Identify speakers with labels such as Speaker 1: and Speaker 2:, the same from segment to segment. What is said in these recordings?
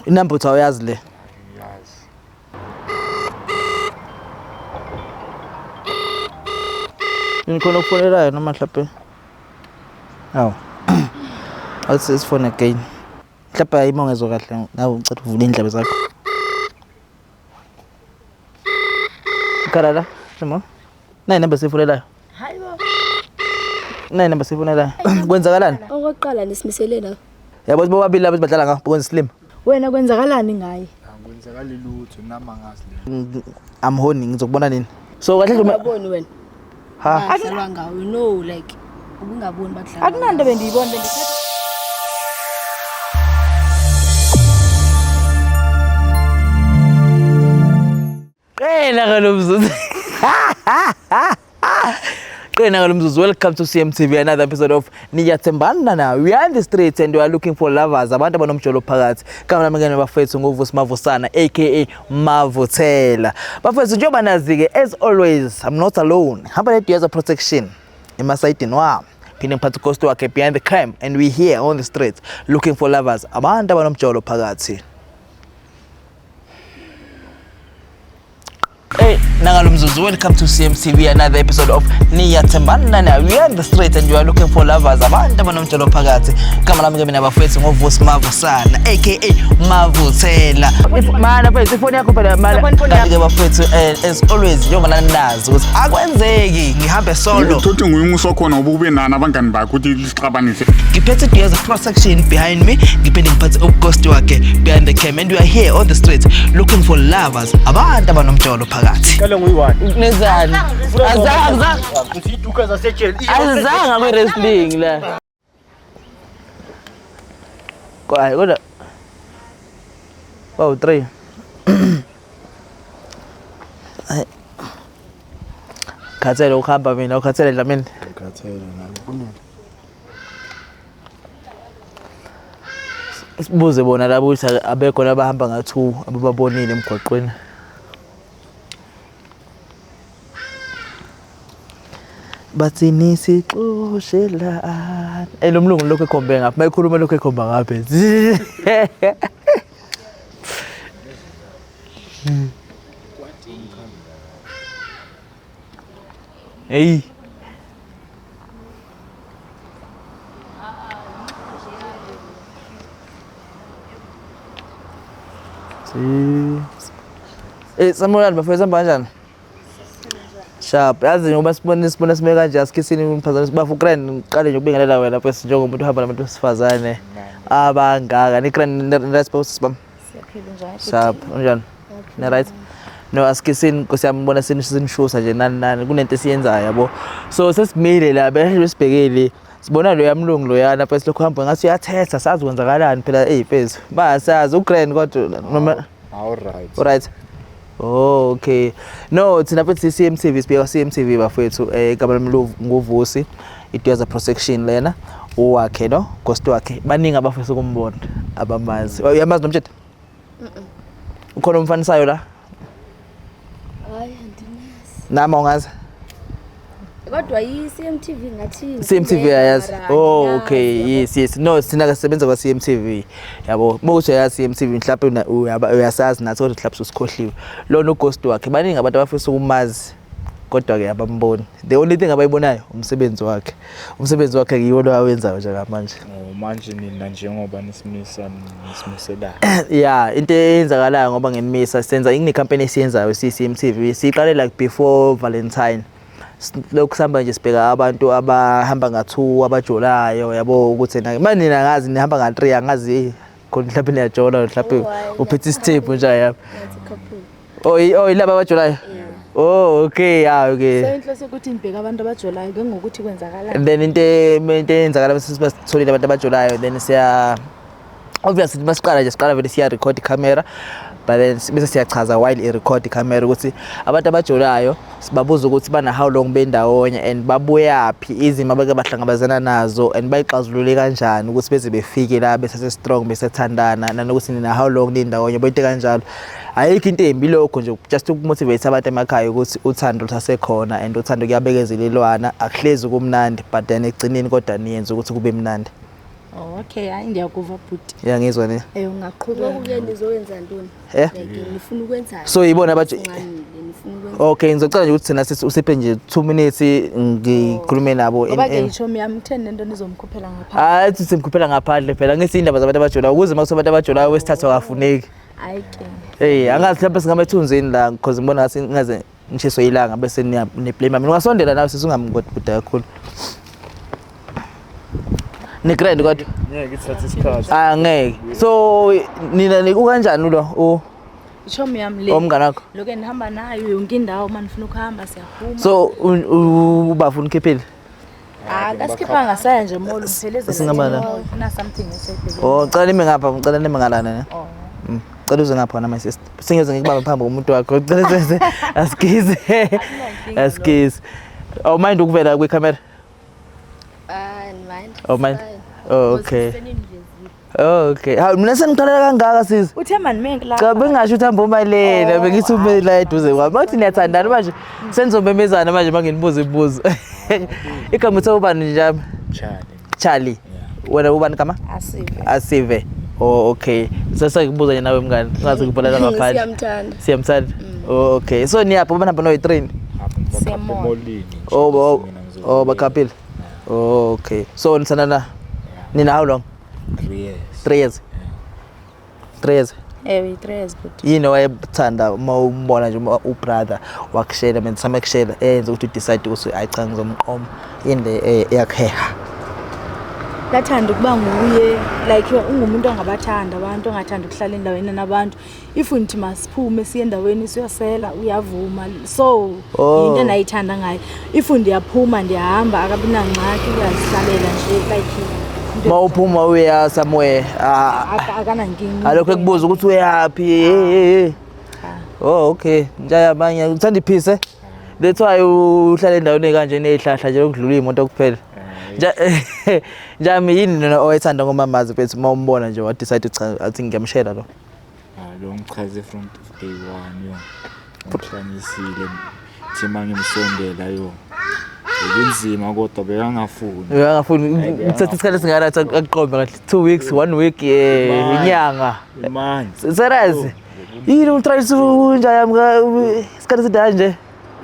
Speaker 1: Inamba uthi awuyazi le.
Speaker 2: Yazi.
Speaker 1: Ngikhona ukufonelayo noma mhlawumbe. Awu. Awuthi sifone again. Mhlawumbe ayimongezwe kahle nawe ucela uvule indlebe zakho. Karala, simo. Nayi namba sifonelayo.
Speaker 3: Hayibo.
Speaker 1: Nayi namba sifonelayo. Kwenzakalani?
Speaker 3: Okokuqala nisimisele la.
Speaker 1: Yabo bobabili labo badlala ngapha kwenza slim.
Speaker 3: Wena kwenzakalani ngaye?
Speaker 2: Angikwenzakala lutho nama ngazi le.
Speaker 1: I'm honing ngizokubona nini. So kahle nje
Speaker 3: Uyabona wena.
Speaker 1: ha.
Speaker 3: Asalwa ngawe no like ubungaboni bakudlala. Akunando bendiyibona bengithatha.
Speaker 1: Qena kalomzuzu. Qena kalomzuzu. Welcome to CMTV, another episode of Niyathembana Na. We are in the streets and we are looking for lovers. Abantu abanomjolo phakathi. Kama namangene bafethu ngovusi Mavusana aka Mavuthela. Bafethu njengoba nazi-ke as always I'm not alone. Hamba le Diyeza protection emasayidini wami. Phinde ngiphathe uGhost wakhe behind the cam and we here on the streets looking for lovers. Abantu abanomjolo phakathi. Hey, Nangalumzuzu, welcome to CMTV, another episode of Niyathembana Na. We are in the street and we are looking for lovers. Abantu abanomjolo phakathi. Kama lami mina bafethu ngovusi Mavusana aka Mavuthela. Mana bafethu ifoni yakho phela mala. Kanti ke bafethu as always njengoba nazi ukuthi akwenzeki ngihambe solo.
Speaker 2: Uthothi nguyumuso khona ubube nana abangani bakho ukuthi lixabanise.
Speaker 1: Ngiphethe Diyeza protection behind me. Ngiphinde ngiphathe uGhost wakhe behind the cam and we are here on the street looking for lovers. Abantu abanomjolo phakathi.
Speaker 4: Kale nguyiwani?
Speaker 1: Nezani? Azange
Speaker 4: Kuthi iduka zasejele.
Speaker 1: azange kwe wrestling la. Kwaye kodwa wow 3. Ay. Khathele ukuhamba mina ukhathele Dlamini.
Speaker 2: Ngikhathele nami kunini.
Speaker 1: Sibuze bona labo ukuthi abekho labahamba nga2 abababonile emgwaqweni. Bathi nisixoshela lo mlungu lokho ekhombe ngapha mayikhuluma lokho ekhomba ngapha hey Samuel bafeza kanjani sharp yazi ngoba sibona sime kanje asikhisini umphazamisa bafu grand ngiqale nje ukubingelela wena lapho njengomuntu uhamba nabantu besifazane abangaka ni grand response bam
Speaker 3: Siyaphila njalo.
Speaker 1: sharp unjani na right no asikhisini kusiyambona sinishusa nje nani kunento esiyenzayo yabo so sesimile la besibhekele sibona lo yamlungu lo yana lapho silokho hamba ngathi uyathetha sazi kwenzakalani phela mfethu basazi ugrand kodwa noma
Speaker 2: All
Speaker 1: right. Oh, okay. No, thina futhi CMTV sibeka CMTV bafethu igama ngovusi iDiyeza protection lena owakhe no Ghost wakhe baningi abafisa ukumbona abamazi uyamazi nomthetho ukhona umfanisayo la
Speaker 3: Hayi andimazi.
Speaker 1: nama ungazi
Speaker 3: Kodwa yi CMTV ngathini?
Speaker 1: CMTV ayazi oh okay yes no sina kasebenza kwa CMTV yabo mawuthi ya CMTV mhlawumbe uyasazi nathi kodwa mhlawumbe usikhohliwe lona uGhost wakhe baningi abantu abafisa ukumazi kodwa ke abamboni the only thing abayibonayo umsebenzi wakhe yiwo lo awenzayo nje manje
Speaker 2: manje nina njengoba nisimisela.
Speaker 1: yeah into eyenzakalayo ngoba ngemisa senza ingine campaign esiyenzayo CMTV siqale like before Valentine lokusamba nje sibheka abantu abahamba nga2 abajolayo yabo ukuthi manje nina ngazi nihamba nga3 angazi khona mhlawumbe niyajola mhlawumbe uphethe isithephu nje yabo oh laba abajolayo oh okay yeah okay
Speaker 3: Senhlose ukuthi nibheka abantu abajolayo ke ngokuthi kwenzakalani.
Speaker 1: then into eyenzakala bese sibasitholile abantu abajolayo then siya obviously siqala vele siya record camera but then bese siyachaza while i-record camera ukuthi abantu abajolayo sibabuza ukuthi bana how long bendawonye and babuyaphi izimo abake bahlangabezana nazo and bayixazulule kanjani ukuthi beze befike la bese strong bese thandana nanokuthi nina how long nindawonye boyinte kanjalo ayikho into embi lokho nje just ukumotivate abantu emakhaya ukuthi uthando lusasekhona and uthando kuyabekezelelwana akuhlezi kumnandi but then egcineni kodwa niyenza ukuthi kube mnandi
Speaker 3: Oh, okay, hayi ngiyakuva bhuti.
Speaker 1: Ya ngizwa ne.
Speaker 3: Ungaqhubeka kuke nizowenza ntoni? Like nifuna ukwenzani?
Speaker 1: So yibona abathi
Speaker 3: nifuna ukwenza.
Speaker 1: okay ngizocela nje ukuthi thina usiphe nje 2 minutes ngikhulume nabo
Speaker 3: Ngoba ke ishomi yami kutheni lento nizomkhuphela ngaphandle.
Speaker 1: Hayi simkhuphela ngaphandle phela ngisi indaba zabantu abajolayo ukuze makuthi abantu abajolayo wesithathu akafuneki.
Speaker 3: Hayi ke.
Speaker 1: Angazi mhlawumbe singamethunzini la because ngibona ngathi ngaze ngishiso ilanga bese ne blame mina ungasondela nawe sisungamngoda kakhulu. Ni grand kodwa
Speaker 4: ngeke ithathe isikhathi
Speaker 1: angeke so nina niku kanjani lo
Speaker 3: Ishomi yami le.
Speaker 1: omngane wakho
Speaker 3: Lokho nihamba nayo yonke indawo manje ufuna ukuhamba siyaphuma.
Speaker 1: so ubafuna ukhiphile
Speaker 3: Akasikhipha ngasaya nje molo uphelezela.
Speaker 1: Singamala.
Speaker 3: Ufuna something esayibhekile.
Speaker 1: cela nimi ngapha ngicela nimi ngalana ne cela uze ngapha my sister singeze ngikubamba phambi komuntu wakho cela senze askize mind ukuvela kwicamera
Speaker 3: Mind.
Speaker 1: mind okay ha mina sengitholela kangaka sisi
Speaker 3: Uthemba nimenke la.
Speaker 1: cha bengasho uthamba umalena bengithi umela eduze kwami bathi niyathandana manje senzomemezana manje mangenibuza imibuzo igama uthe ubani njami Charlie wena ubani kama Asive okay sasa ngibuza nje nawe mngani ungaze ngibhalela ngaphandle siyamthanda okay so niyapha banamba no train
Speaker 3: Semoli.
Speaker 1: Bakapile okay so nithandana nina how long 3 years 3 years
Speaker 3: 3 years but
Speaker 1: yini wayethanda uma umbona nje ubrother wakushela mina same kushela enze ukuthi decide ukuthi ayicha ngizomqoma inde yakheha
Speaker 3: lathanda ukuba nguye like ungumuntu ongabathanda abantu ongathanda ukuhlala endaweni nabantu if unthi masiphume siye endaweni siyosela uyavuma so into nayithanda ngayo if ndiyaphuma ndiyahamba akabina ngxaki uyazihlalela nje like
Speaker 1: mawuphuma uya somewhere
Speaker 3: akana nkinga
Speaker 1: alokho ekubuza ukuthi uyapi okay njaya abanye uthanda iphise that's why uhlala endaweni kanje nezihlahla nje ukudlula imoto kuphela njami yini nona oyethanda ngomamazi bethu mawumbona nje wa decide cha athi ngiyamshela lo
Speaker 5: lo ngichaze from day 1 yo umhlanyisile thima ngimsondela yo kunzima kodwa
Speaker 1: bekangafuni uthatha isikhathi singarathi akuqombe kahle 2 weeks 1 week inyanga
Speaker 5: manje
Speaker 1: serious yini utry unja yami isikhathi sidanje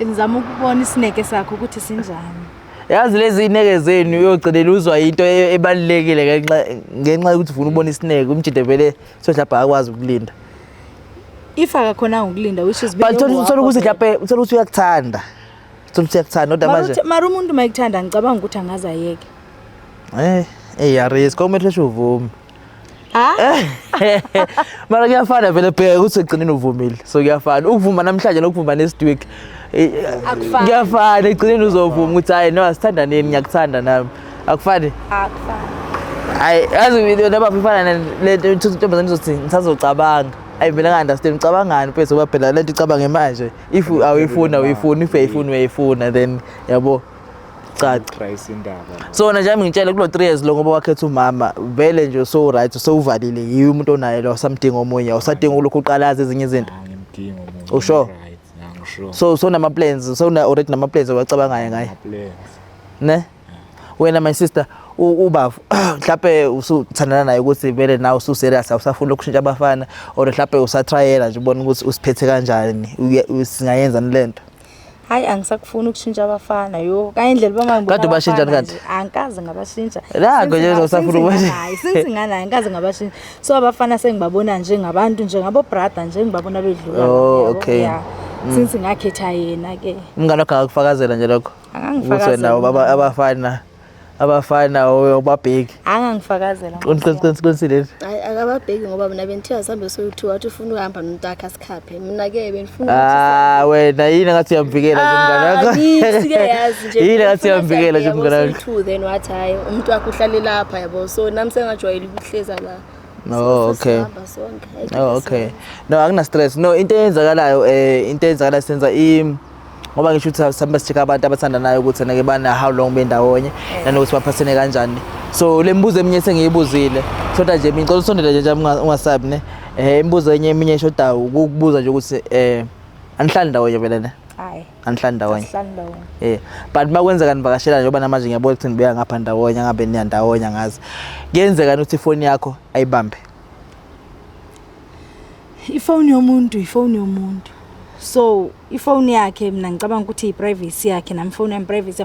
Speaker 3: ngizama ukubona isineke sakho ukuthi sinjani
Speaker 1: yazi lezi ineke zenu uyogcinela uzwa into ebalekile ngenxa ukuthi ufuna ubona isineke umjide vele sohlapha akwazi ukulinda
Speaker 3: ifaka khona ukulinda which is
Speaker 1: but uthola ukuthi mhlawumbe uthola ukuthi uyakuthanda kodwa manje
Speaker 3: mara umuntu mayikuthanda ngicabanga ukuthi angaza yeke
Speaker 1: risk komele uvumi mara kuyafana vele bheka ukuthi egcineni uvumile so kuyafana ukuvuma namhlanje nokuvuma next week kuyafana egcineni uzovuma ukuthi hayi no asithanda nini ngiyakuthanda nami akufani hayi yazi noma ifana lento intombazane izothi ngisazocabanga ayi mina nga-understand ngicabangani bese ngoba phela lento icabange manje if awuyifuna uyifuna if uyayifuna uyayifuna then yabo
Speaker 5: price indaba
Speaker 1: so na nje ngitshela kulo 3 years lo ngoba wakhetha umama vele nje so right so uvalile yiyo umuntu onayo lo samdinga omunye usadinga lokhu uqalaza ezinye izinto
Speaker 5: ngimdinga omunye
Speaker 1: usho
Speaker 5: sure
Speaker 1: so nama plans so already nama plans wacabanga ngaye
Speaker 5: plans
Speaker 1: ne wena my sister ubafu mhlawumbe usuthandana naye ukuthi vele nawe userious awusafuna ukushintsha abafana or mhlawumbe usatriala nje ubona ukuthi usiphethe kanjani singayenza lento
Speaker 3: hayi angisakufuna ukushintsha abafana yo kanye indlela bamangibona
Speaker 1: kade bashintsha kanti
Speaker 3: angikaze ngabashintsha
Speaker 1: nako nje usafuna ukuthi
Speaker 3: hayi singingana angikaze ngabashintsha so abafana sengibabona njengabantu njengabo brother nje ngibabona bedlula
Speaker 1: okay
Speaker 3: since ngakhetha yena ke
Speaker 1: umngane wakho akufakazela nje lokho
Speaker 3: angangifakazela
Speaker 1: nawo abafana obabheki
Speaker 3: angangifakazela
Speaker 1: qinisile
Speaker 6: hayi akababheki ngoba mina benthiya sambe soyithiwa wathi ufuna ukuhamba nontaka sikhaphe mina ke benifuna
Speaker 1: wena yini ngathi uyamvikela nje umngane wakho
Speaker 6: sike yazi nje
Speaker 1: yini ngathi uyamvikela nje umngane wakho
Speaker 6: then wathi hayi umuntu wakho uhlale lapha yabo so nami sengajwayele ukuhleza la
Speaker 1: okay okay no akuna stress no into eyenzakalayo senza ngoba ngisho ukuthi samba sicheka abantu abathandanayo ukuthi nake bana how long bendawonye nanokuthi baphathene kanjani so lembuzo eminye sengiyibuzile kodwa nje ngicela usondele nje ungasabi ne imibuzo enye eminye eshodayo ukubuza nje ukuthi anihlali ndawonye vele ne anihlala ndawonye
Speaker 3: Sihlala ndawonye.
Speaker 1: But makwenzeka nivakashela njengoba namanje ngiyabona ukuthi nibuya ngapha ndawonye ngabe niya ndawonye ngazi kuyenzeka ukuthi ifoni yakho ayibambe
Speaker 3: Ifoni yomuntu. So ifoni yakhe mina ngicabanga ukuthi iprivacy yakhe nami phone yami privacy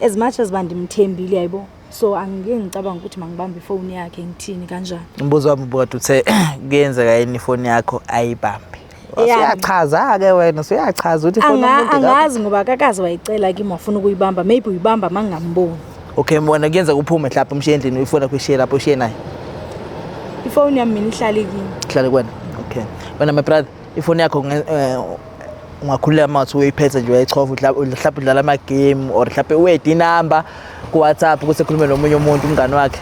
Speaker 3: as much as bandimthembile yayibo. So angike ngicabanga ukuthi mangibambe ifoni yakhe ngithini kanjani.
Speaker 1: Umbuzo wami ubona uthe kuyenzeka yini ifoni yakho ayibambe uyachaza ke wena uyachaza ukuthi ifoni yomuntu
Speaker 3: angazi ngoba akakazi wayicela kimi wafuna ukuyibamba maybe uyibamba mangingamboni.
Speaker 1: Okay mbona kuyenza kuphume mhlawumbe umshiye endlini uyifuna kwishiya lapho ushiye naye
Speaker 3: Ifoni yami mina ihlala kimi.
Speaker 1: Ihlala kwena okay wena my brother ifoni yakho ungakhulula amathi uyiphethe nje uyayichofa mhlawumbe udlala ama game or mhlawumbe uwedi number ku WhatsApp ukuthi ekhulume nomunye umuntu umngane wakhe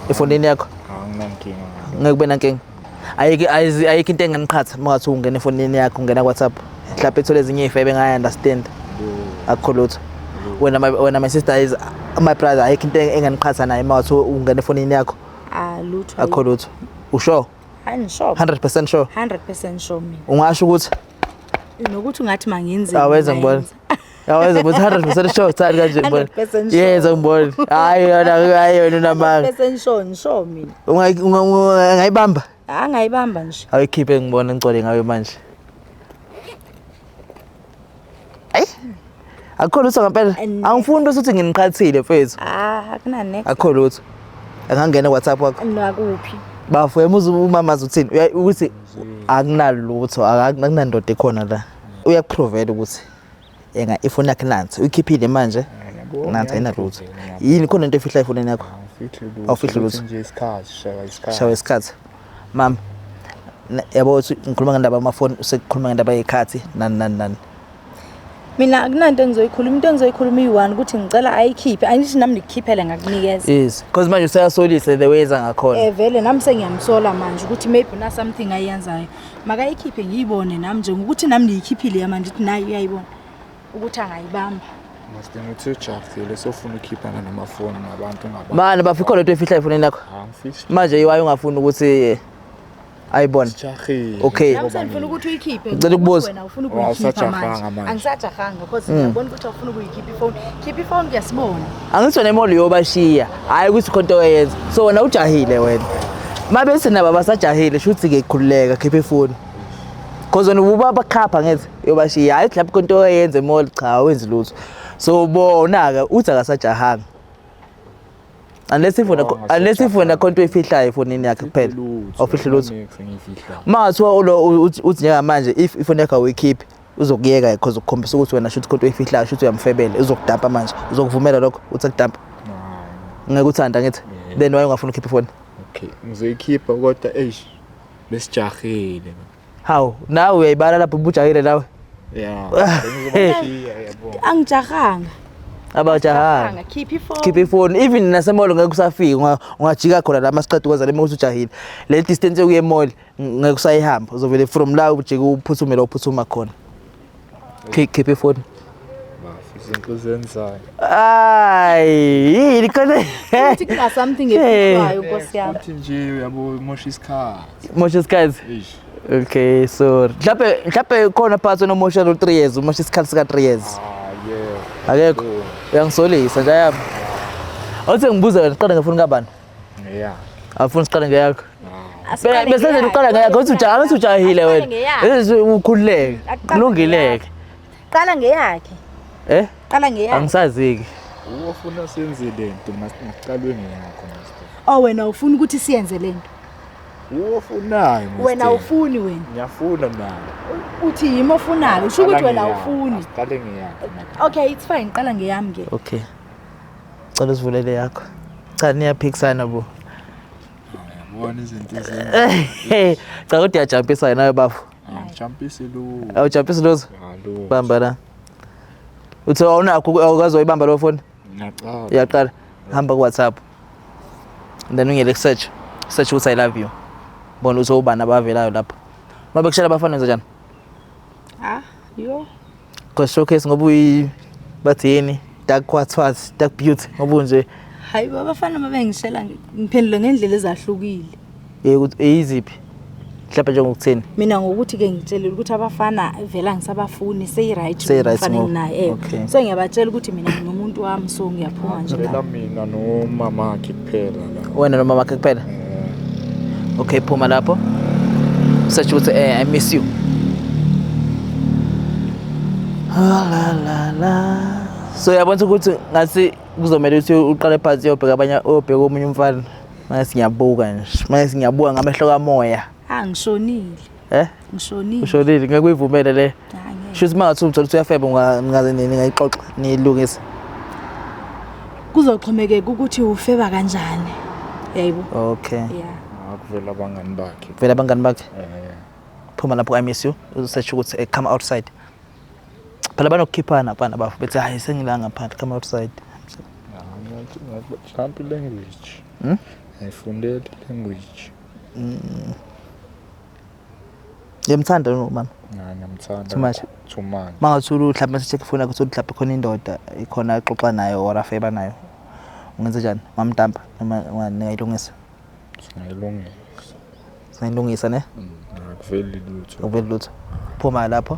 Speaker 1: efonini yakho
Speaker 5: anginankinga
Speaker 1: ngeke nankinga ayike into enganiqhatha mathi ungena efonini yakho ungena ku WhatsApp mhlawumbe ethole ezinye izife bengayi understand akho lutho wena my sister is my brother ayike into enganiqhatha naye mathi ungena efonini yakho
Speaker 3: Lutho
Speaker 1: akho lutho usho
Speaker 3: I'm sure
Speaker 1: 100% sure
Speaker 3: 100% sure mina
Speaker 1: ungasho ukuthi
Speaker 3: nokuthi ungathi mangenze
Speaker 1: aweza ngibona aweza ukuthi 100% sure uthanda kanje ngibona yes ngibona hayi yona namanga
Speaker 3: 100% sure ngisho mina
Speaker 1: ungayibamba
Speaker 3: angayibamba nje
Speaker 1: ayikhiphe ngibona ngicole ngayo manje ay akho lutho ngempela angifuni bese uthi nginiqhathile mfethu
Speaker 3: akuna next
Speaker 1: akho lutho angangena WhatsApp wakho
Speaker 3: nakuphi
Speaker 1: bafwe umama uthini ukuthi akunalutho akunandoda ekhona la uyakuprovide ukuthi yenga ifoni yakhe nansi uyikhiphile manje nansi ayinalutho yini khona into efihla efonini yakho awufihli lutho
Speaker 5: nje isikhathi
Speaker 1: shawa isikhathi mama yabo uthi ngikhuluma ngendaba amafoni usekukhuluma ngendaba yekhathi nani
Speaker 3: mina akunanto engizoyikhuluma into engizoyikhuluma i1 ukuthi ngicela ayikhiphe angithi nami ngikukhiphele ngakunikeza
Speaker 1: yes because manje usayasolisa the ways angakhona
Speaker 3: vele nami sengiyamsola manje ukuthi maybe na something ayenzayo makayikhiphe ngiyibone nami nje ukuthi nami ngiyikhiphile yamanje ukuthi nayo uyayibona ukuthi angayibamba
Speaker 5: Masithenga uthi Jackile sofuna ukhiphana namafoni nabantu ngabantu
Speaker 1: manje bafika lento efihla efonini yakho
Speaker 5: angifisi
Speaker 1: manje yiwaye ungafuni ukuthi ayibona okay
Speaker 3: nami sengifuna ukuthi uyikhiphe
Speaker 1: ngicela ukubuza
Speaker 3: wena ufuna ukuyikhipha manje angisajahanga because ngiyabona ukuthi ufuna ukuyikhipha ifoni khipha ifoni kuyasibona
Speaker 1: angitsho nemoli yobashiya hayi ukuthi konto oyenza so wena ujahile wena mabe sinaba basajahile shuthi ke khululeka khipha ifoni because wena ubaba khapha ngithi yobashiya hayi lapho konto oyenza emoli cha wenzi lutho so bona ke uthi akasajahanga unless ifuna konto efihlayo efonini yakhe kuphela awufihli lutho mathi uthi njengamanje if ifoni yakho uyikhiphe uzokuyeka because ukukhombisa ukuthi wena shuthi konto efihlayo shuthi uyamfebela uzokudampa manje uzokuvumela lokho uthi akudampa ngeke uthanda ngithi then why ungafuna ukhipha ifoni
Speaker 5: okay ngizoyikhipha kodwa besijahile
Speaker 1: how nawe uyayibala lapho ubujahile nawe
Speaker 5: ngizobashiya yabo
Speaker 3: angijahanga
Speaker 1: abajahanga
Speaker 3: khipha
Speaker 1: ifoni even nasemall ngeke usafika ungajika khona la masiqeda ukwenza lema usujahile le distance yokuye emall ngeke usayihamba uzovele from la ujike uphuthume la uphuthuma khona khipha ifoni
Speaker 5: izinto zenzayo
Speaker 1: ay yini khona
Speaker 3: ukuthi kuna something efihlayo Nkosi yami
Speaker 5: uthi nje yabo mosha isikhathi
Speaker 1: mosha isikhathi okay sorry mhlawumbe khona phansi nomosha lo 3 years umosha isikhathi sika 3 years akekho uyangisolisa nje yami awuthi ngibuza wena siqale ngefoni kabani afuna siqale ngeyakho bese nje uqala ngeyakho uthi ujahile wena bese ukhululeke kulungileke
Speaker 3: qala ngeyakhe qala ngeyakhe
Speaker 1: angisaziki
Speaker 5: ufuna senze lento masiqalwe ngeyakho master
Speaker 3: wena ufuna ukuthi siyenze lento
Speaker 5: ufunayo
Speaker 3: wena ufuni wena
Speaker 5: ngiyafuna mina
Speaker 3: uthi yimi ofunayo usho ukuthi wena ufuni
Speaker 5: qale ngeyakho
Speaker 3: okay it's fine qala ngeyami ke
Speaker 1: okay cela usivulele yakho cha niyaphikisana bo
Speaker 5: yabona izinto ezinye
Speaker 1: cha kodwa uyajumpisa nawe bafu
Speaker 5: jumpise lo
Speaker 1: awujumpisa lozo bamba la uthi awukazoyibamba lo phone
Speaker 5: ngiyaqala
Speaker 1: uyaqala hamba ku WhatsApp then ungele search ukuthi I love you bona uzobana abavelayo lapho mabe kushela abafana enza njani
Speaker 3: yo
Speaker 1: because showcase ngoba bathi yini dark quarters dark beauty ngoba nje
Speaker 3: hayi abafana mabengishela ngiphendule ngendlela ezahlukile
Speaker 1: ukuthi eziphi mhlawumbe njengokuthini
Speaker 3: mina ngokuthi ke ngitshelile ukuthi abafana vela ngisabafuni say right
Speaker 1: ngo-
Speaker 3: naye
Speaker 1: okay.
Speaker 3: so ngiyabatshela ukuthi mina ngumuntu wami so ngiyaphuma nje
Speaker 5: Vela
Speaker 3: la
Speaker 5: mina nomama wakhe kuphela la.
Speaker 1: wena noma makhe kuphela okay phuma lapho search ukuthi I miss you la la la so yabona ukuthi ngathi kuzomela ukuthi uqale phansi uyobheka abanye obheka omunye umfana manje siyabuka nje manje ngiyabuka ngamehlo kamoya
Speaker 3: ngishonile ngishonile
Speaker 1: ushonile ngeke uyivumele le
Speaker 3: ngeke
Speaker 1: shuthi mangathi umthola ukuthi uyafeba ungaze ningayixoxa nilungise
Speaker 3: kuzoxhomekeka ukuthi ufeba kanjani yayibo
Speaker 1: okay
Speaker 3: yeah
Speaker 5: Akuvela abangani bakhe.
Speaker 1: vela abangani bakhe phuma lapho I miss you usearch ukuthi come outside phela banokukhiphana abana bafu bethi hayi sengilanga ngaphandle come outside
Speaker 5: Jump language. Ngifundele language.
Speaker 1: yemthanda mama
Speaker 5: Ngiyamthanda.
Speaker 1: Too much.
Speaker 5: Too much.
Speaker 1: mangathula mhlawumbe mase kufuna ukuthi mhlawumbe khona indoda ikhona axoxa nayo or afeba nayo ungenza njani mamntampa noma ningayilungisa
Speaker 5: Singayilungisa.
Speaker 1: singayilungisa ne
Speaker 5: Akuveli lutho.
Speaker 1: ubele lutho phuma lapho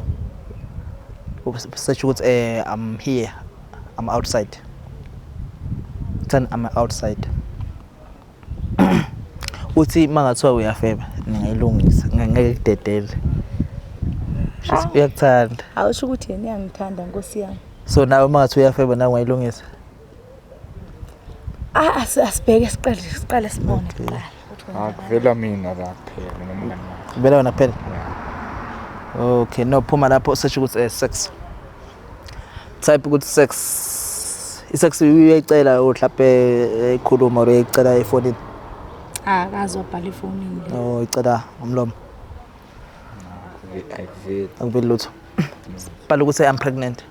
Speaker 1: usearch ukuthi I'm here I'm outside turn I'm outside uthi mangathiwa uyafeba ningayilungisa ngeke kudedele uyakuthanda
Speaker 3: awusho ukuthi yena uyangithanda Nkosi yami
Speaker 1: so nawe mangathiwa uyafeba nawe ungayilungisa
Speaker 3: asibheke siqale sibone kuqala
Speaker 5: Akuvela mina la kuphela nomngani wakhe.
Speaker 1: vela wena kuphela okay no phuma lapho search ukuthi sex type ukuthi sex isex uyayicela mhlawumbe ekhuluma or uyayicela efonini
Speaker 3: akazobhala efonini
Speaker 1: oh icela ngomlomo
Speaker 5: Akuveli.
Speaker 1: akuveli lutho bhala ukuthi I'm pregnant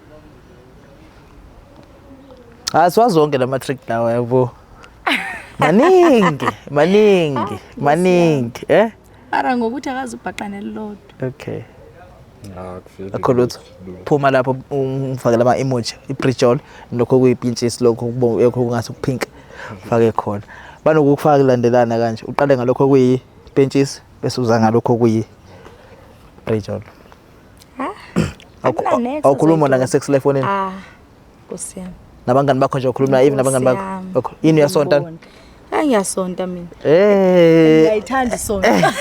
Speaker 1: asiwazi zonke la matrick lawo yabo maningi
Speaker 3: ara ngokuthi akazubhaqana elilodwa
Speaker 1: okay
Speaker 5: Akuveli.
Speaker 1: akho lutho phuma lapho ufake lama emoji ibridgeol lokho kuyipintshisi lokho kungase kupink ufake khona banokukufaka kulandelana kanje uqale ngalokho kuyipintshisi bese uza ngalokho kuyi bridgeol awukhuluma la ngesex life onini
Speaker 3: Nkosi yami
Speaker 1: nabangani bakho nje ukhuluma even nabangani bakho yini uyasonta
Speaker 3: ngiyasonta mina ngiyayithanda isonta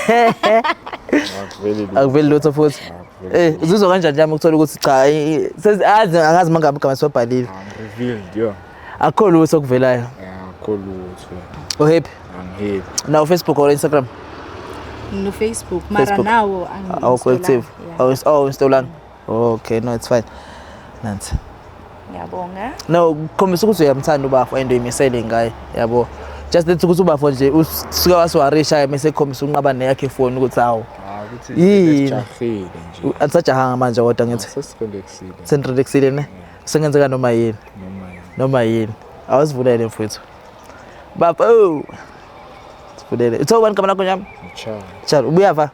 Speaker 1: akuveli lutho futhi uzizwa kanjani nje ukuthola ukuthi cha sezazi angazi mangabe igama siwabhalile
Speaker 5: Revealed yo.
Speaker 1: akho lutho okuvelayo
Speaker 5: Akho lutho.
Speaker 1: uhappy
Speaker 5: Angihappy.
Speaker 1: na Facebook or Instagram
Speaker 3: no Facebook mara
Speaker 1: Facebook.
Speaker 3: nawo
Speaker 1: awukho active installanga okay no it's fine nansi
Speaker 3: ngiyabonga
Speaker 1: no khombisa ukuthi uyamthanda ubafo and uyimisele ngaye yabo just that ukuthi ubafo nje usuka wasiwarisha bese khombisa unqabane yakhe phone ukuthi hawo yini
Speaker 5: Jahile nje.
Speaker 1: anisajahanga manje kodwa ngithi
Speaker 5: Sesirelaxile.
Speaker 1: senirelaxile ne sengenzeka noma yini noma yini awusivulele mfowethu baba sivulele utho ubani kamera lakho nyama Chalo ubuyava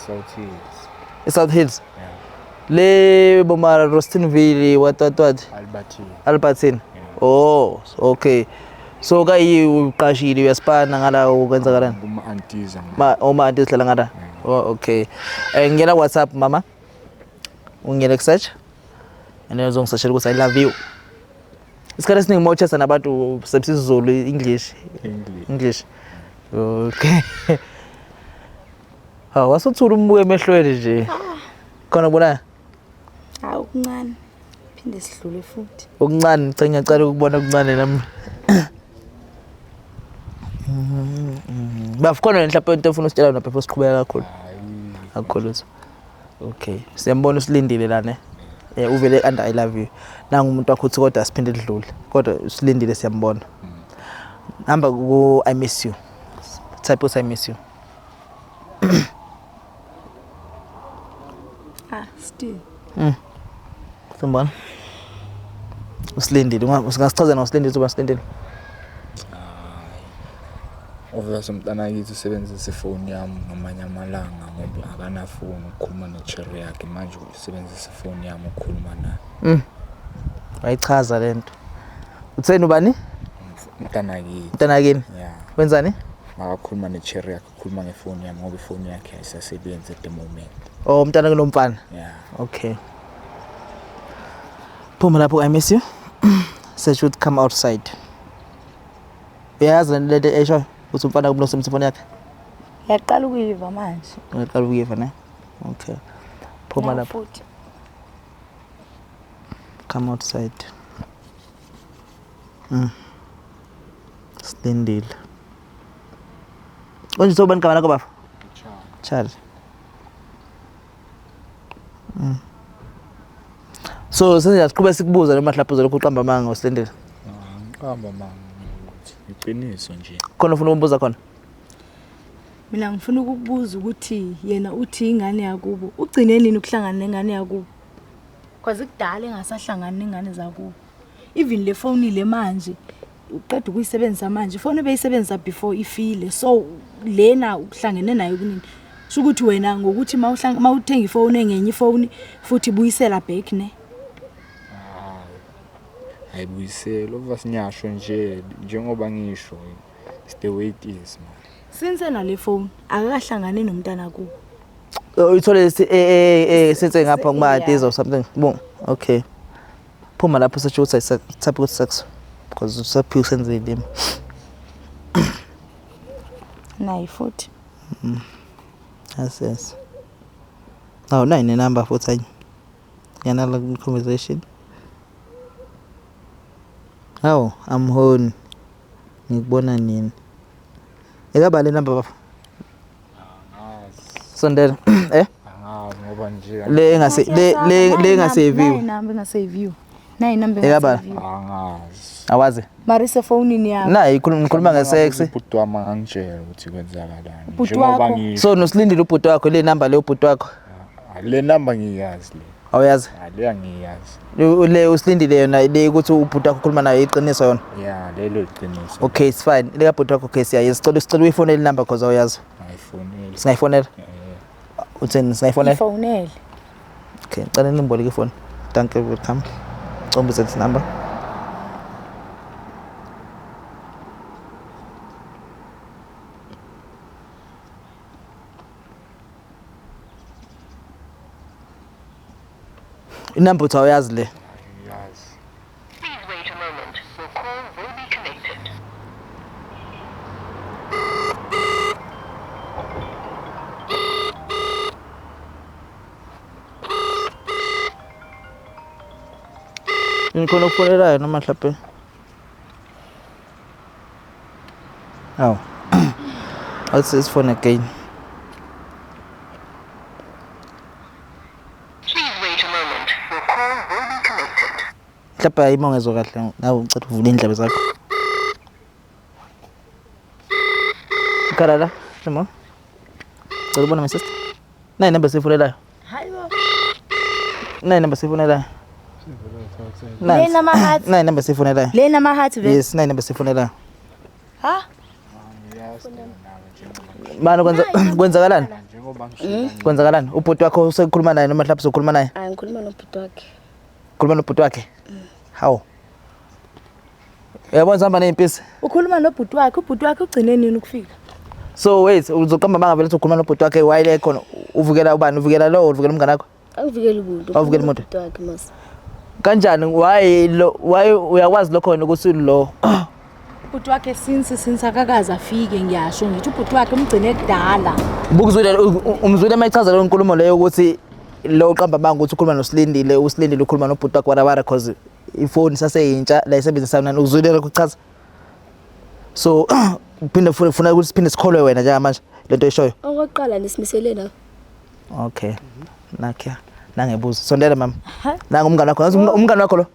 Speaker 5: South Hills.
Speaker 1: eSouth Hills le boma Rostonville what Albertine oh okay so kayi uqashile uyasipana ngala ukwenzakalana
Speaker 5: Uma aunties
Speaker 1: uma aunties dlala ngala oh okay ngiyela WhatsApp mama ungiyela search and then uzongisearchela ukuthi I love you isikhathi esiningi mochesa nabantu sebenzisa Zulu English okay wasuthula umbuke emehlweni nje khona bona
Speaker 3: ukuncane phinde sidlule futhi
Speaker 1: okuncane ngicela ukubona okuncane nami bafukhona mhlawumbe into efuna usitshela wena before siqhubeka kakhulu kakhulu okay siyambona usilindile la ne uvele and I love you nangu umuntu wakho uthi kodwa siphinde sidlule kodwa usilindile siyambona hamba ku I miss you type I miss you
Speaker 3: still
Speaker 1: siyambona usilindile usingasichaza nosilindile uzoba silindile
Speaker 5: Ovela umntana yithi usebenzisa ifoni yami ngamanye amalanga ngoba akanafoni ukukhuluma necherry yakhe manje usebenzisa ifoni yami ukukhuluma naye.
Speaker 1: Wayichaza lento. Utheni ubani?
Speaker 5: Mntana yithi.
Speaker 1: Mntana kini?
Speaker 5: Yeah.
Speaker 1: Wenzani?
Speaker 5: makakhuluma ne-cherry yakhe ukhuluma ngefoni yami ngoba ifoni yakhe ayisasebenzi at the moment.
Speaker 1: Oh umntana kunomfana.
Speaker 5: Yeah.
Speaker 1: Okay. Phuma lapho, I miss you. Say should come outside. Uyazi lento esho ukuthi umfana kunomsebenzi ifoni yakhe.
Speaker 3: Ngiyaqala ukuyiva manje.
Speaker 1: Ngiyaqala ukuyiva ne. Okay. Phuma
Speaker 3: Nawe
Speaker 1: lapho.
Speaker 3: futhi.
Speaker 1: Come outside. Silindile. Konje sobani igama lakho baba? Charles. So sesiqhubeka sikubuza noma mhlawumbe uzolokhu uqamba amanga usilindile.
Speaker 5: Ngihamba mama ukuthi iqiniso nje.
Speaker 1: Khona ufuna ukubuza khona?
Speaker 3: Mina ngifuna ukukubuza ukuthi yena uthi ingane yakubo ugcine nini ukuhlangana nengane yakubo? Kwaze kudala engasahlangana nengane zakubo. Even le phone le manje uqeda ukuyisebenzisa manje ifoni beyisebenzisa before ifile. So lena ukuhlangene nayo kunini? Sho ukuthi wena ngokuthi mawuthenga ifoni engenye ifoni futhi buyisela back ne?
Speaker 5: Ayibuyisela ovasinyasho nje njengoba ngisho it's the way it is man.
Speaker 3: Since na le phone akakahlangane nomntana kubo.
Speaker 1: Uyithole senze ngapha kuma-days or something. Boom. Okay. Phuma lapho sesho ukuthi type ukuthi sex because usaphi usenzile limi.
Speaker 3: Nayi futhi.
Speaker 1: Yes. Oh, no, in number for time. Yana conversation. Oh, I'm home. Ngikubona nini? Ekaba le number baba. Sondela.
Speaker 5: Angazi ngoba nje
Speaker 1: Le engasave.
Speaker 3: Nayi number engasave. Nayi number
Speaker 1: Ekaba.
Speaker 5: angazi.
Speaker 1: Awazi.
Speaker 3: Marise phone ni yakho.
Speaker 1: Nayi ngikhuluma ngesex.
Speaker 5: Ubhuti wami angitshela ukuthi kwenzakalani.
Speaker 3: Ubhuti
Speaker 5: Njengoba
Speaker 3: wakho?
Speaker 5: ngisho
Speaker 1: So nosilindile ubhuti wakho le number le ubhuti wakho.
Speaker 5: le number ngiyazi le.
Speaker 1: Awuyazi?
Speaker 5: Le angiyazi.
Speaker 1: Le usilindile yona le ukuthi ubhuti wakho ukhuluma nayo iqiniso yona.
Speaker 5: Yeah, lelo iqiniso.
Speaker 1: Okay, it's fine. Le kabhuti wakho okay siyaye sicela uyifonele number because awuyazi.
Speaker 5: iPhone.
Speaker 1: Singayifonela. Uthini singayifonela?
Speaker 3: Ifonele.
Speaker 1: Okay, ngicela nimboleke ifoni. Thank you, welcome. Combisa this number. Inamba uthi awuyazi le.
Speaker 5: Yazi.
Speaker 7: Please wait a moment. Your call will be connected.
Speaker 1: Ngikhona ukufonelayo noma mhlawumbe. Oh. What's this phone again?
Speaker 7: Please wait a moment. Your call will be connected.
Speaker 1: Mhlawumbe ayimongezwe kahle nawe ucela uvule indlebe zakho. Karala, simo. Cela ubona my sister. Nayi number sifonelayo.
Speaker 3: Hayibo.
Speaker 1: Nayi number sifonelayo.
Speaker 3: Le nama heart.
Speaker 1: Nayi number sifonelayo.
Speaker 3: Le nama heart vele.
Speaker 1: Yes, nayi number sifonelayo.
Speaker 3: Ha?
Speaker 1: Manje kwenzakalani?
Speaker 5: Njengoba ngisho
Speaker 1: Kwenzakalani? Ubhuti wakho usekukhuluma naye noma mhlawumbe uzokhuluma naye?
Speaker 6: Hayi ngikhuluma nobhuti wakhe.
Speaker 1: Khuluma nobhuti wakhe. How? Yabona sihamba nezimpisi.
Speaker 3: Ukhuluma nobhuti wakhe ugcine nini ukufika?
Speaker 1: So wait, uzoqamba manga vele ukhuluma nobhuti wakhe while ekhona uvukela ubani? Uvukela lo, uvukela umngane wakho?
Speaker 6: Akuvikela umuntu.
Speaker 1: Awuvikeli umuntu?
Speaker 6: Ubhuti wakhe mas.
Speaker 1: Kanjani? Why uyakwazi lokho ukuthi lo?
Speaker 3: Ubhuti wakhe since akakaza afike ngiyasho ngithi ubhuti wakhe umgcine kudala.
Speaker 1: Bukuzwile umzwile mayichazela inkulumo leyo ukuthi lo qamba manga ukuthi ukhuluma nosilindile, usilindile ukhuluma nobhuti wakhe wabara because ifoni saseyintsha la isebenzisa nani uzwile ukuchaza. So uphinde ufuna ukuthi siphinde sikholwe wena njengamanje lento eshoyo.
Speaker 6: Okokuqala nisimisele na.
Speaker 1: Okay. Nakya. Nangebuza. Sondela mama. Nanga umngane wakho. Umngane wakho lo.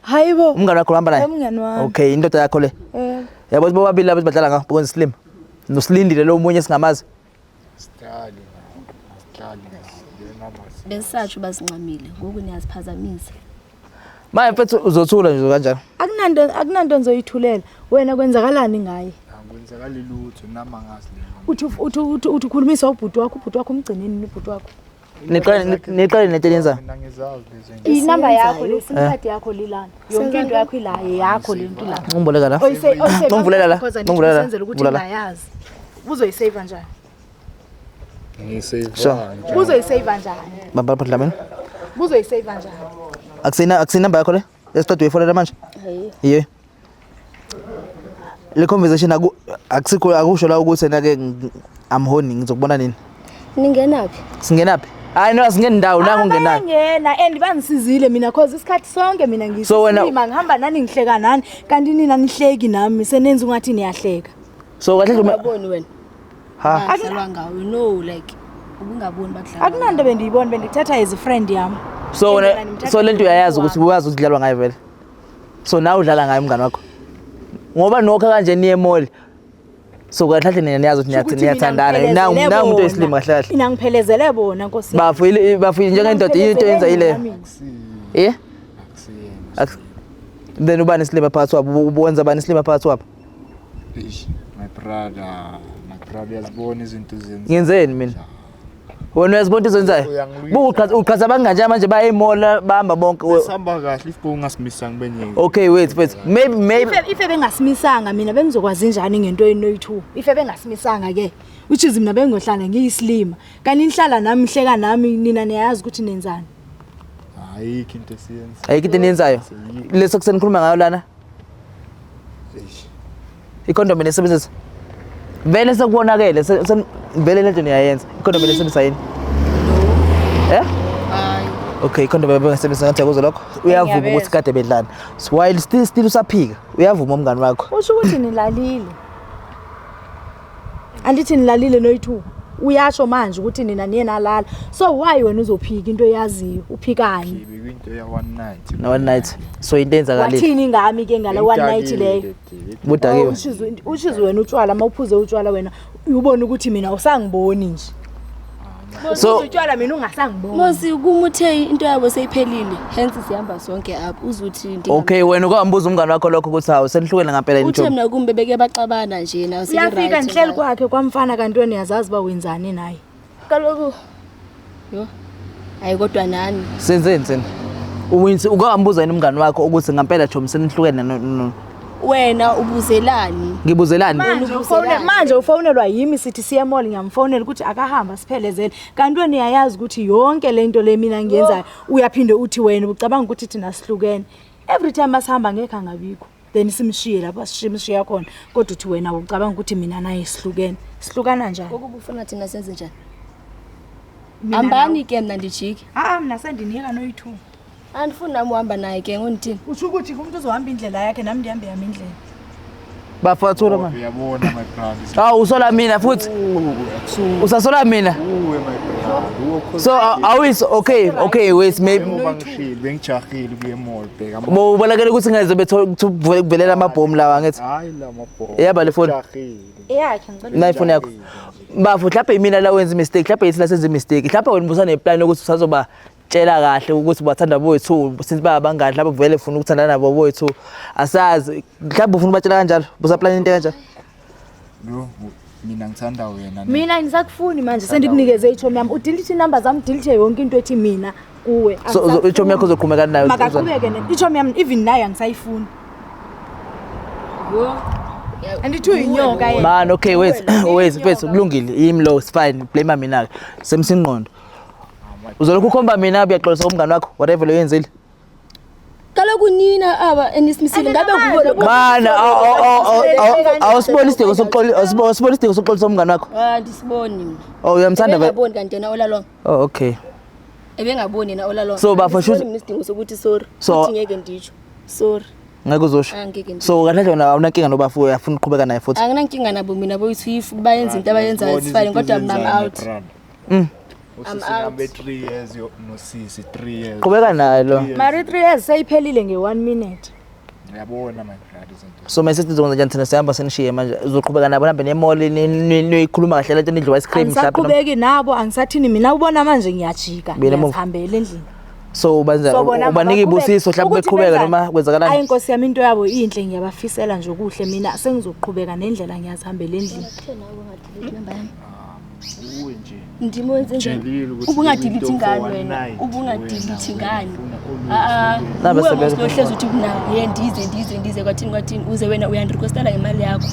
Speaker 3: Hayibo.
Speaker 1: Umngane wakho uhamba naye.
Speaker 3: Umngane wami.
Speaker 1: Okay, indoda yakho le. Yabo bobabili labo badlala ngapha because slim. Nosilindile lo umunye singamazi.
Speaker 5: Stali.
Speaker 6: Besatshu bazincamile ngoku niyaziphazamisa.
Speaker 1: Manje mfethu uzothula nje kanjani?
Speaker 3: Akunanto ngizoyithulela. Wena kwenzakalani ngaye?
Speaker 5: Angikwenzakali lutho nama ngazi le.
Speaker 3: Uthi ukhulumisa ubhuti wakho umgcine nini ubhuti wakho?
Speaker 1: Niqale netenza.
Speaker 5: Mina ngizazi lezi
Speaker 3: Inamba yakho le sim card yakho lilana. Yonke into yakho ila yakho lento la.
Speaker 1: Ngimboleka la. Ngimvulela la. Ngimvulela la.
Speaker 3: Senzele ukuthi
Speaker 1: Ngimvulela la.
Speaker 3: ngayazi. uzoyisave kanjani?
Speaker 5: Ngiyisave.
Speaker 3: Uzoyisave kanjani?
Speaker 1: Bamba lapha Dlamini.
Speaker 3: Uzoyisave kanjani?
Speaker 1: Akusina number yakho le? Esiqedwe ifonela manje? Yeye. Le conversation akusho la ukuthi na ke I'm honing ngizokubona nini?
Speaker 6: Ningenaphi?
Speaker 1: Singenaphi? Hayi no asingeni ndawo nangu ngenayo.
Speaker 3: Ngena and banisizile mina cause isikhathi sonke mina ngisilima ngihamba nani ngihleka nani kanti nina nihleki nami senenza ungathi niyahleka.
Speaker 1: So kahle nje
Speaker 6: Uyabona wena.
Speaker 1: ha
Speaker 6: Akudlalwa ngawe no like ubungaboni bakudlala.
Speaker 3: Akunanto bendiyibona bendithatha as a friend yami.
Speaker 1: so lento uyayazi ukuthi uyazi ukudlalwa ngayo vele. So nawe udlala ngayo umngane wakho. Ngoba nokho kanje niye mall. So kahle nina niyazi ukuthi niyathandana. Nangu umuntu wesilima kahle kahle.
Speaker 3: Mina ngiphelezele bona Nkosi.
Speaker 1: Bafuyile njengendoda into yenza ile. Eh? Then ubani isilima phakathi wabo ubenza bani isilima phakathi wabo?
Speaker 5: My brother yazibona izinto zenza.
Speaker 1: Ngenzeni mina? Wena uyazibona izenzayo? Uqhaza banganje manje baye emola bahamba bonke.
Speaker 5: Samba kahle if ungasmisanga benye.
Speaker 1: Okay wait maybe
Speaker 3: Ife bengasimisanga mina bengizokwazi njani ngento yeno2. Ife bengasimisanga ke. Which is mina bengohlala ngiyislima. Kanti nihlala nami hleka nami nina niyazi ukuthi nenzani.
Speaker 5: Ayikho into esiyenza.
Speaker 1: ayikho into eniyenzayo. Leso kusenikhuluma ngayo lana. Ikhondom nesebenzisa. Vele sekubonakele vele lento niyayenza. Ikhondom nesebenzisa yini?
Speaker 6: Hayi.
Speaker 1: Okay, ikhondom bengasebenzisa ngathi akuzo lokho. Uyavuma ukuthi kade bedlana. So while still usaphika, uyavuma umngane wakho.
Speaker 3: Usho ukuthi nilalile. Andithi nilalile no2. Uyasho manje ukuthi nina niye nalala. So why wena uzophika into yaziyo? Uphikani?
Speaker 5: Into ya one night.
Speaker 1: No one night. So into enzakalile.
Speaker 3: Wathini ngami ke ngala one night leyo?
Speaker 1: Budakiwe.
Speaker 3: Ushizo wena utshwala mawuphuze utshwala wena uyubona ukuthi mina usangiboni nje. So utshwala mina ungasangiboni.
Speaker 6: Mosi kumuthe into yabo seyiphelile. Hence sihamba sonke apha uzuthi
Speaker 1: Okay wena ukambuza umngane wakho lokho ukuthi hawo senihlukene ngempela
Speaker 6: uthe
Speaker 1: into.
Speaker 6: mina kumbe beke baxabana nje nawe
Speaker 3: Uyafika nihleli kwakhe kwamfana kanti wena uyazazi ba wenzani naye.
Speaker 6: kaloku yo hayi kodwa nani
Speaker 1: Senzeni. Ukambuza yini umngane wakho ukuthi ngempela Jomi senihlukene no.
Speaker 6: wena ubuzelani
Speaker 1: Ngibuzelani?
Speaker 3: Manje ufonelwa yimi sithi siya mall ngiyamfonela ukuthi akahamba siphelezele kanti wena uyayazi ukuthi yonke lento le mina ngiyenzayo uyaphinde uthi wena ucabanga ukuthi thina sihlukene every time asihamba ngeke angabikho then simshiye lapha simshiya khona kodwa uthi wena ucabanga ukuthi mina naye sihlukene sihlukana njani
Speaker 6: ukubufuna thina senze njani ambani ke mina ndijiki
Speaker 3: mina sendinika no2
Speaker 6: andifuni nami uhamba naye ke ngonithini
Speaker 3: usho ukuthi umuntu uzohamba indlela yakhe nami ndihambe yami indlela
Speaker 1: Bafathula man.
Speaker 5: Uyabona my brother.
Speaker 1: Hawu usola mina futhi. Usasola mina.
Speaker 5: Uwe my brother.
Speaker 1: So awis okay wait maybe
Speaker 5: Bangishile bengijahile kuye mall bheka.
Speaker 1: Bo ubalekela ukuthi ngeze bethola amabhomu lawa ngathi.
Speaker 5: Hayi la mabhomu.
Speaker 1: Yaba le phone.
Speaker 3: yakhe ngicela
Speaker 1: Na iphone yakho. Bafu mhlawumbe mina la wenza mistake, mhlawumbe yithina senze mistake. Mhlawumbe wena busa neplan ukuthi usazoba tshela kahle ukuthi bathanda boyithu since bayabangani lapho vele ufuna ukuthandana nabo boyithu asazi mhlawumbe ufuna batshela kanjalo busa plan into kanjalo
Speaker 5: Lo mina ngithanda wena.
Speaker 3: mina ngisakufuni manje sendikunikeze ichomi yami udelete number zami delete yonke into ethi mina kuwe
Speaker 1: so ichomi yakho uzoqhubeka nayo
Speaker 3: makaqhubeke ichomi yami even naye angisayifuni andithu inyoka yena
Speaker 1: man okay wait kulungile yimi lo it's fine blame mina semsingqondo uzolokhu ukhomba mina uyaxolisa umngane wakho whatever lo yenzile
Speaker 6: kaloku nina aba enisimisile ngabe ngubona
Speaker 1: mana awusibona isidingo sokuxolisa umngane wakho
Speaker 6: ndisiboni mina
Speaker 1: uyamthanda vele
Speaker 6: ngaboni kanti yena olalong
Speaker 1: okay
Speaker 6: ebengaboni yena olalong
Speaker 1: So, bafo, shoot-
Speaker 6: isidingo sokuthi sorry
Speaker 1: So-
Speaker 6: uthi ngeke nditsho sorry
Speaker 1: ngeke uzosho
Speaker 6: angeke nditsho
Speaker 1: so kahle wena awunankinga nobafu uyafuna ukuqhubeka naye futhi
Speaker 6: anginankinga nabo mina boyithu if bayenza into abayenzayo sifane kodwa mina I'm out
Speaker 5: Usihambe 3 years nosisi 3 years.
Speaker 1: qhubeka naye lo
Speaker 3: mari 3 years sayiphelile nge1 minute
Speaker 5: Uyabona my brother izinto.
Speaker 1: so my sister zonke thina sihamba senishiye manje uzoqhubeka nabo nambe nemall nikhuluma kahle lento nidliwa ice cream mhlawumbe
Speaker 3: angisaqhubeki nabo angisathini mina ubona manje ngiyajika
Speaker 1: Mina emuva.
Speaker 3: ngihambela endlini
Speaker 1: so banza
Speaker 3: So bona
Speaker 1: ubanika
Speaker 3: mabaqhubeke.
Speaker 1: ibusiso mhlawumbe
Speaker 3: Ukuthi
Speaker 1: beqhubeka
Speaker 3: benzani?
Speaker 1: noma kwenzakalani
Speaker 3: Hayi inkosi yami into yabo inhle ngiyabafisela nje okuhle mina sengizoqhubeka nendlela ngiyazihambela endlini
Speaker 5: Uwe nje.
Speaker 6: ndimo wenze njani ubungadilithi ngani wena ubungadilithi ngani
Speaker 1: Naba
Speaker 6: uwe
Speaker 1: sebenza.
Speaker 6: ngohlezi uthi mina ye ndize kwathini uze wena uyandirequestela imali yakho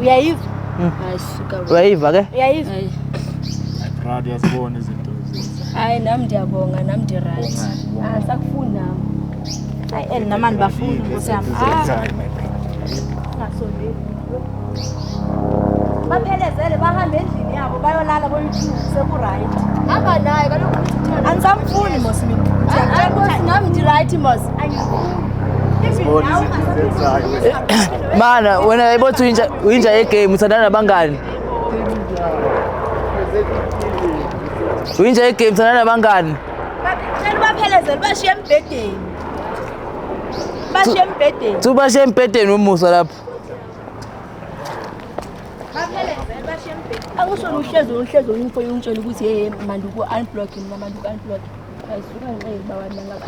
Speaker 3: uyayizwa
Speaker 6: Hayi suka.
Speaker 1: Uyayiva ke?
Speaker 3: Uyayizwa?
Speaker 6: Hayi.
Speaker 5: brother uyazibona izinto ezenza
Speaker 6: Hayi nami ndiyabonga nami ndi-right. Sakufuni nami.
Speaker 3: Hayi namani bafuna Nkosi yami. Ungasondeli. Baphelezele bahambe endlini yabo bayolala boyithuka sekuright.
Speaker 6: Hamba naye kaloku uthanda.
Speaker 3: Angisamfuni mos mina.
Speaker 6: Hayi boss nami ndi-right mos.
Speaker 1: Mana wena ibothi uyinja ye-game uthandana nabangani? Uyinja ye-game uthandana nabangani?
Speaker 3: Baphelezele bashiye embhedeni. Bashiye embhedeni.
Speaker 1: Subashe embhedeni womusa lapho.
Speaker 3: Baphelezele bashiye embhedeni.
Speaker 6: Angisho uhlezi uyimfo yongitshela ukuthi hey manduku unblock mina manduku unblock. Ayisuka ngeke bawana ngaka.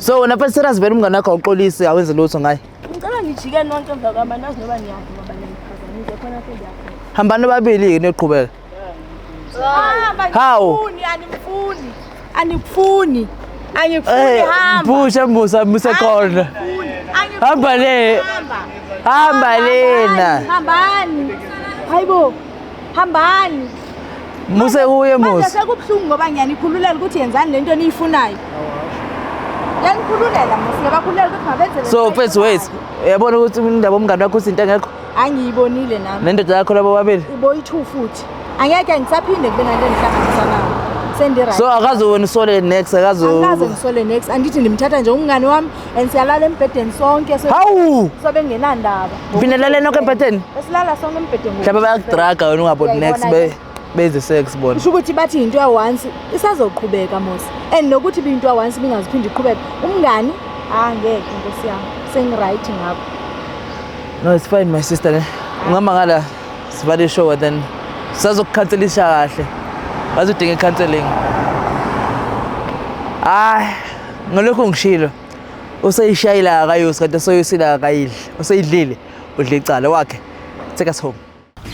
Speaker 1: So wena phela serious vele umngane wakho awuxolisi awenze lutho ngaye.
Speaker 3: Ngicela ngijike nonke emva kwamanazi noba niyaphi ngoba niyaphazamisa khona ke ngiyaphi.
Speaker 1: Hambani babili niyoqhubeka. How?
Speaker 3: Anifuni hamba.
Speaker 1: Pusha musa khona. Hamba le. Hamba lena.
Speaker 3: Hambani. Hayibo. Hambani.
Speaker 1: Muse kuye
Speaker 3: Manje
Speaker 1: musa.
Speaker 3: sekubhlungu ngoba ngiyanikhululela ukuthi yenzani lento niyifunayo. Yanikhululela musi ngabakhululela ukuthi mabenze.
Speaker 1: So first wait. Uyabona ukuthi indaba omngane wakho izinto engekho.
Speaker 3: Angiyibonile nami.
Speaker 1: Nendoda yakho labo babili.
Speaker 3: Iboyi-2 futhi. Angeke ngisaphinde kube nanto endihlanganisa nayo. Sendi-right.
Speaker 1: So akazoweni sole next
Speaker 3: Angikaze ngisole next andithi ndimthatha nje umngane wami and siyalala embhedeni sonke
Speaker 1: Hawu.
Speaker 3: sobe kungenandaba.
Speaker 1: Binelale nonke empetheni.
Speaker 3: Besilala sonke embhedeni.
Speaker 1: Mhlawumbe bayakudraga wena ungaboni next benze sex bona.
Speaker 3: Kusho ukuthi bathi into ya-once isazoqhubeka mos and nokuthi into ya-once bingaziphinde iqhubeka umngani angeke Nkosi yami sengi-right ngakho.
Speaker 1: No, it's fine my sister ne. Ungama ngala sivale show then sizokukhanselisha kahle. Bazodinga counseling. Ngalokho ngishilo. Useyishayila akayosi kanti soyisila akayidli. Useyidlile udle icala wakhe. Take us home.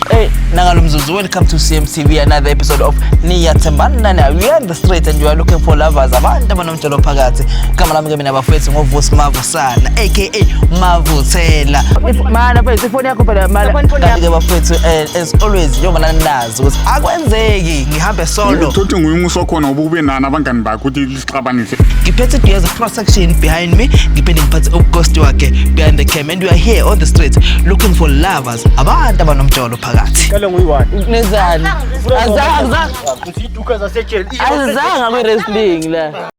Speaker 1: Hey, Nangalo Mzuzu, welcome to CMTV, another episode of Niyathembana Nawe. We are on the street and you are looking for lovers. Abantu abanomtshelo phakathi. Kama lami ke mina bafethu ngovusi Mavusana aka Mavuthela. Mana bafethu ifoni yakho phela mala. Kanti ke bafethu as always njengoba nazi ukuthi akwenzeki ngihambe solo.
Speaker 2: Uthi nguyumuso khona ubube nana abangani bakho ukuthi lisixabanise.
Speaker 1: Ngiphethe Diyaz cross section behind me. Ngiphinde ngiphathe ubghost wakhe behind the cam and we are here on the street looking for lovers. Abantu abanomtshelo phakathi.
Speaker 4: Kale nguyiwani?
Speaker 1: Nizani? Azange
Speaker 4: Uziduka zasejele.
Speaker 1: kwi wrestling la.